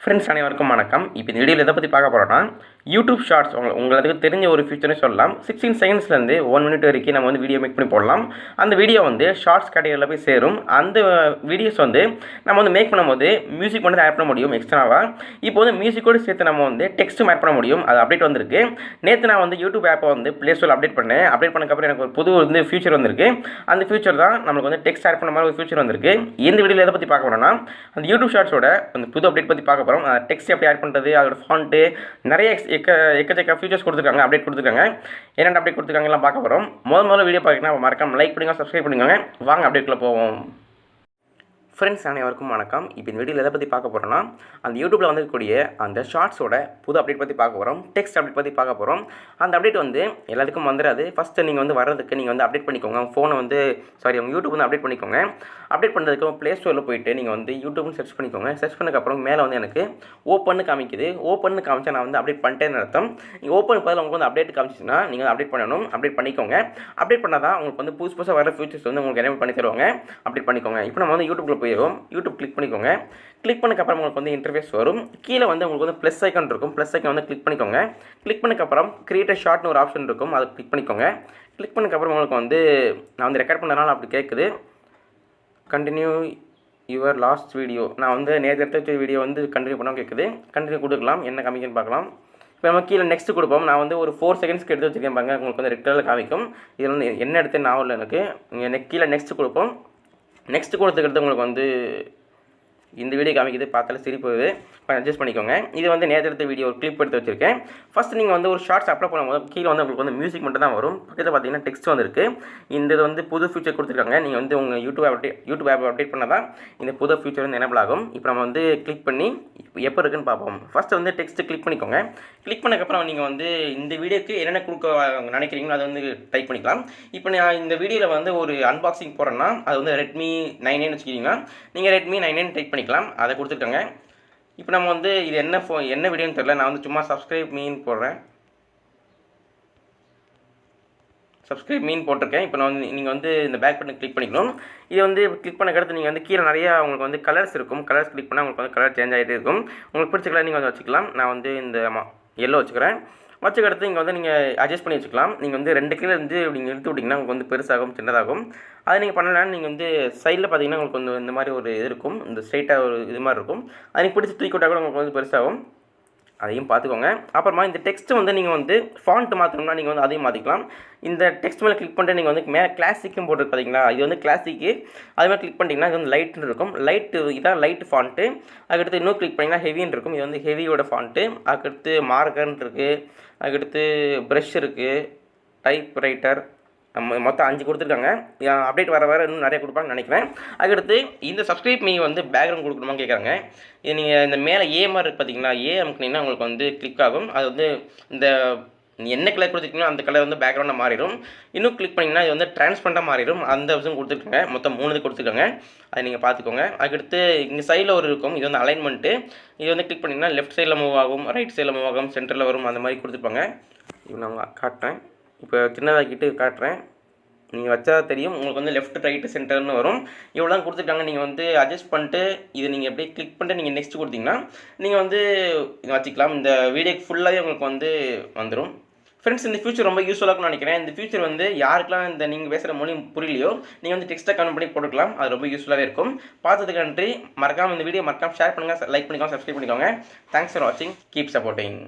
Friends அனைவருக்கும் வணக்கம். இப்போ இந்த வீடியோவில் எதை பற்றி பார்க்க போகிறோன்னா யூடியூப் ஷார்ட்ஸ் உங்களுக்கு தெரிஞ்ச ஒரு ஃபீச்சர்னே சொல்லலாம். 16 செகண்ட்ஸ்லேருந்து 1 மினிட் வரைக்கும் நம்ம வந்து வீடியோ மேக் பண்ணி போடலாம். அந்த வீடியோ வந்து ஷார்ட்ஸ் கேட்டகரியில் போய் சேரும். அந்த வீடியோஸ் வந்து நம்ம வந்து மேக் பண்ணும்போது மியூசிக் மட்டும் ஆட் பண்ண முடியும் எக்ஸ்ட்ராவாக. இப்போ வந்து மியூசிக்கோடு சேர்த்து நம்ம வந்து டெக்ஸ்ட்டும் ஆட் பண்ண முடியும். அது அப்டேட் வந்திருக்கு. நேற்று நான் வந்து யூடியூப் ஆப்பை வந்து ப்ளே ஸ்டோரில் அப்டேட் பண்ணேன். அப்டேட் பண்ணக்கப்புறம் எனக்கு ஒரு புது வந்து ஃபியூச்சர் வந்திருக்கு. அந்த ஃபியூச்சர் தான் நம்மளுக்கு வந்து டெக்ஸ்ட் ஆட் பண்ண மாதிரி ஒரு ஃபியூச்சர் வந்திருக்கு. இந்த வீடியோவில் எதை பற்றி பார்க்க போகிறோன்னா அந்த யூடியூப் ஷார்ட்ஸோட அந்த புது அப்டேட் பற்றி பார்க்க போகிறோம். டெக்ஸ்ட் எப்படி ஆட் பண்ணுறது, அதோட ஃபாண்ட்டு, நிறைய எக்கச்சக்க ஃபீச்சர்ஸ் கொடுத்துருக்காங்க, அப்டேட் கொடுத்துருக்காங்க. என்னென்ன அப்டேட் கொடுத்துருக்காங்கலாம் பார்க்க போகிறோம். முதல்ல வீடியோ பார்க்கணும் மறக்காம லைக் பண்ணுங்க, சப்ஸ்கிரைப் பண்ணிக்கோங்க. வாங்க அப்டேட்டில் போவோம். ஃப்ரெண்ட்ஸ் அனைவருக்கும் வணக்கம். இப்போ இந்த வீடியோவில் எதை பற்றி பார்க்க போகிறோன்னா அந்த யூடியூப்பில் வந்துக்கூடிய அந்த ஷார்ட்ஸோட புது அப்டேட் பற்றி பார்க்க போகிறோம். டெக்ஸ்ட் அப்டேட் பற்றி பார்க்க போகிறோம். அந்த அப்டேட் வந்து எல்லாத்துக்கும் வந்துடாது. ஃபஸ்ட்டு நீங்கள் வந்து வர்றதுக்கு நீங்கள் வந்து அப்டேட் பண்ணிக்கோங்க. ஃபோனை வந்து உங்கள் யூடியூப் வந்து அப்டேட் பண்ணிக்கோங்க. அப்டேட் பண்ணுறதுக்கு ப்ளே ஸ்டோரில் போயிட்டு நீங்கள் வந்து யூடியூப்னு சர்ச் பண்ணிக்கோங்க. சர்ச் பண்ணதுக்கப்புறம் மேலே வந்து எனக்கு ஓப்பன்னு காமிக்குது. ஓப்பன்னு காமிச்சா நான் வந்து அப்டேட் பண்ணிட்டேன்னு அர்த்தம். நீங்கள் ஓப்பன் பதில் உங்களுக்கு வந்து அப்டேட் காமிச்சிச்சுன்னா நீங்கள் வந்து அப்டேட் பண்ணணும். அப்டேட் பண்ணிக்கோங்க. அப்டேட் பண்ணால் தான் உங்களுக்கு வந்து புதுசாக வர ஃபீச்சர்ஸ் வந்து உங்களுக்கு என்ன பண்ணி தருவாங்க. அப்டேட் பண்ணிக்கோங்க. இப்போ நம்ம வந்து யூடியூப்பில் போயிடும். யூடியூப் கிளிக் பண்ணிக்கோங்க. கிளிக் பண்ணக்கப்புறம் உங்களுக்கு வந்து இன்டர்ஃபேஸ் வரும். கீழே வந்து உங்களுக்கு வந்து ப்ளஸ் ஐக்கான் இருக்கும். ப்ளஸ் ஐக்கான் வந்து கிளிக் பண்ணிக்கோங்க. கிளிக் பண்ணக்கப்புறம் கிரியேட் ஷார்ட்னு ஒரு ஆப்ஷன் இருக்கும். அதை கிளிக் பண்ணிக்கோங்க. கிளிக் பண்ணக்கப்புறம் உங்களுக்கு வந்து நான் வந்து ரெக்கார்ட் பண்ணதுனால அப்படி கேட்குது. Continue your last video. நான் வந்து நேற்று எடுத்த வீடியோ வந்து கண்டினியூ பண்ணாமல் கேட்குது. கண்டினியூ கொடுக்கலாம். என்ன காமிக்குன்னு பார்க்கலாம். இப்போ நம்ம கீழே நெக்ஸ்ட் கொடுப்போம். நான் வந்து ஒரு 4 செகண்ட்ஸ்க்கு எடுத்து வச்சுருக்கேன் பாருங்க. உங்களுக்கு வந்து ரெட் கலரில் காமிக்கும். இதில் வந்து என்ன எடுத்து நான் இல்லை எனக்கு. நீங்கள் கீழே நெக்ஸ்ட் கொடுப்போம். நெக்ஸ்ட் கொடுத்துக்கிறது உங்களுக்கு வந்து இந்த வீடியோ காமிக்குது. பார்த்தாலும் சிரிப்புது. அட்ஜஸ்ட் பண்ணிக்கோங்க. இது வந்து நேற்று எடுத்த வீடியோ ஒரு கிளிப் எடுத்து வச்சிருக்கேன். ஃபஸ்ட் நீங்கள் வந்து ஒரு ஷார்ட்ஸ் அப்லோட் பண்ணும்போது கீழே வந்து உங்களுக்கு வந்து மியூசிக் மட்டும் தான் வரும். பக்கத்தில் பார்த்தீங்கன்னா டெக்ஸ்ட் வந்துருக்கு. இந்த இது வந்து புது ஃபீச்சர் கொடுத்துருக்காங்க. நீங்கள் வந்து உங்கள் யூடியூப் ஆப் அப்டேட் பண்ணால் தான் இந்த புது ஃபீச்சர் வந்து எனேபிள் ஆகும். இப்போ நம்ம வந்து கிளிக் பண்ணி எப்போ இருக்குன்னு பார்ப்போம். ஃபஸ்ட்டு வந்து டெக்ஸ்ட்டு கிளிக் பண்ணிக்கோங்க. கிளிக் பண்ணக்கப்புறம் நீங்கள் வந்து இந்த வீடியோக்கு என்னென்ன கொடுக்க நினைக்கிறீங்களோ அதை வந்து டைப் பண்ணிக்கலாம். இப்போ நான் இந்த வீடியோவில் வந்து ஒரு அன்பாக்சிங் போடுறேன்னா அது வந்து ரெட்மி 9A வச்சுக்கிட்டிங்கன்னா நீங்கள் ரெட்மி 9A டைப் பண்ணிக்கலாம். அதை கொடுத்துருக்காங்க. இப்போ நம்ம வந்து இது என்ன வீடியோன்னு தெரியல. நான் வந்து சும்மா சப்ஸ்கிரைப் மீன் போடுறேன். சப்ஸ்கிரைப் மீன் போட்டிருக்கேன். இப்போ நான் வந்து நீங்கள் வந்து இந்த பேக் பட்டன் கிளிக் பண்ணிக்கணும். இது வந்து கிளிக் பண்ண அடுத்து நீங்கள் வந்து கீழே நிறையா உங்களுக்கு வந்து கலர்ஸ் இருக்கும். கலர்ஸ் கிளிக் பண்ணால் உங்களுக்கு வந்து கலர் சேஞ்ச் ஆகிட்டே இருக்கும். உங்களுக்கு பிடிச்ச கலர் நீங்கள் வந்து வச்சுக்கலாம். நான் வந்து இந்த எல்லோ வச்சுக்கிறேன். வச்சுக்கடுத்து இங்கே வந்து நீங்கள் அட்ஜஸ்ட் பண்ணி வச்சுக்கலாம். நீங்கள் வந்து 2 கீழே இருந்து நீங்கள் இழுத்து விட்டிங்கன்னா உங்களுக்கு வந்து பெருசாகும், சின்னதாகும். அதை நீங்கள் பண்ணலாம். நீங்கள் வந்து சைடில் பார்த்தீங்கன்னா உங்களுக்கு வந்து இந்த மாதிரி ஒரு இது இருக்கும். இந்த ஸ்ட்ரைட்டாக ஒரு இது மாதிரி இருக்கும். அது நீங்கள் பிடிச்சி தூக்கி விட்டால் கூட உங்களுக்கு வந்து பெருசாகும். அதையும் பார்த்துக்கோங்க. அப்புறமா இந்த டெக்ஸ்ட்டு வந்து நீங்கள் வந்து ஃபாண்ட் மாற்றணும்னா நீங்கள் வந்து அதையும் மாற்றிக்கலாம். இந்த டெக்ஸ்ட் மேலே கிளிக் பண்ணிட்டு நீங்கள் வந்து கிளாசிக்கும் போட்டு பார்த்தீங்களா, இது வந்து கிளாசிக்கு. அது மாதிரி கிளிக் பண்ணிட்டீங்கன்னா இது வந்து லைட்னு இருக்கும். இதான் லைட் ஃபாண்ட்டு. அதுக்கடுத்து இன்னும் கிளிக் பண்ணிங்கன்னா ஹெவின்னு இருக்கும். இது வந்து ஹெவியோட ஃபாண்ட்டு. அதுக்கடுத்து மார்க்கர்ன்னு இருக்குது. அதுக்கடுத்து ப்ரஷ் இருக்குது. Type writer. மொத்தம் 5 கொடுத்துருக்காங்க. அப்டேட் வர இன்னும் நிறைய கொடுப்பாங்கன்னு நினைக்கிறேன். அதுக்கடுத்து இந்த சப்ஸ்கிரைப் மீ வந்து பேக்ரவுண்ட் கொடுக்கணுமான்னு கேட்குறாங்க. இது நீங்கள் இந்த மேலே ஏ மாதிரி இருக்குது பார்த்தீங்களா, ஏ அமுக்குனீங்கன்னா உங்களுக்கு வந்து கிளிக் ஆகும். அது வந்து இந்த என்ன கலர் கொடுத்துருக்கீங்களோ அந்த கலர் வந்து பேக்ரவுண்டாக மாறிடும். இன்னும் கிளிக் பண்ணிங்கன்னா இது வந்து டிரான்ஸ்பரண்டாக மாறிடும். அந்த விஷயம் கொடுத்துருக்காங்க. மொத்தம் 3 இது கொடுத்துருக்காங்க. அதை நீங்கள் பார்த்துக்கோங்க. அதுக்கடுத்து இங்கே சைடில் ஒரு இருக்கும். இது வந்து அலைன்மெண்ட்டு. இது வந்து கிளிக் பண்ணிங்கன்னா லெஃப்ட் சைடில் மூவ் ஆகும், ரைட் சைடில் மூவ் ஆகும், சென்டரில் வரும். அந்த மாதிரி கொடுத்துருப்பாங்க. இப்போ நான் காட்டுறேன். இப்போ சின்னதாக்கிட்டு காட்டுறேன். நீங்கள் வச்சா தெரியும். உங்களுக்கு வந்து லெஃப்ட் ரைட்டு சென்டர்னு வரும். இவ்வளோ தான் கொடுத்துருக்காங்க. நீங்கள் வந்து அட்ஜஸ்ட் பண்ணிட்டு இதை நீங்கள் அப்படியே கிளிக் பண்ணிட்டு நீங்கள் நெக்ஸ்ட் கொடுத்தீங்கன்னா நீங்கள் வந்து இதை வச்சுக்கலாம். இந்த வீடியோக்கு ஃபுல்லாகவே உங்களுக்கு வந்து வந்துடும். ஃப்ரெண்ட்ஸ், இந்த ஃபியூச்சர் ரொம்ப யூஸ்ஃபுல்லாக இருக்கும்னு நினைக்கிறேன். இந்த ஃபியூச்சர் வந்து யாருக்கெல்லாம் இந்த நீங்கள் பேசுகிற மொழி புரியலையோ நீங்கள் வந்து டெக்ஸ்ட்டாக கன்வெர்ட் பண்ணி போட்டுக்கலாம். அது ரொம்ப யூஸ்ஃபுல்லாகவே இருக்கும். பார்த்ததுக்கு நன்றி. மறக்காமல் இந்த வீடியோ ஷேர் பண்ணுங்கள், லைக் பண்ணிக்கோங்க, சப்ஸ்கிரைப் பண்ணிக்கோங்க. தேங்க்ஸ் ஃபார் வாட்சிங். Keep supporting.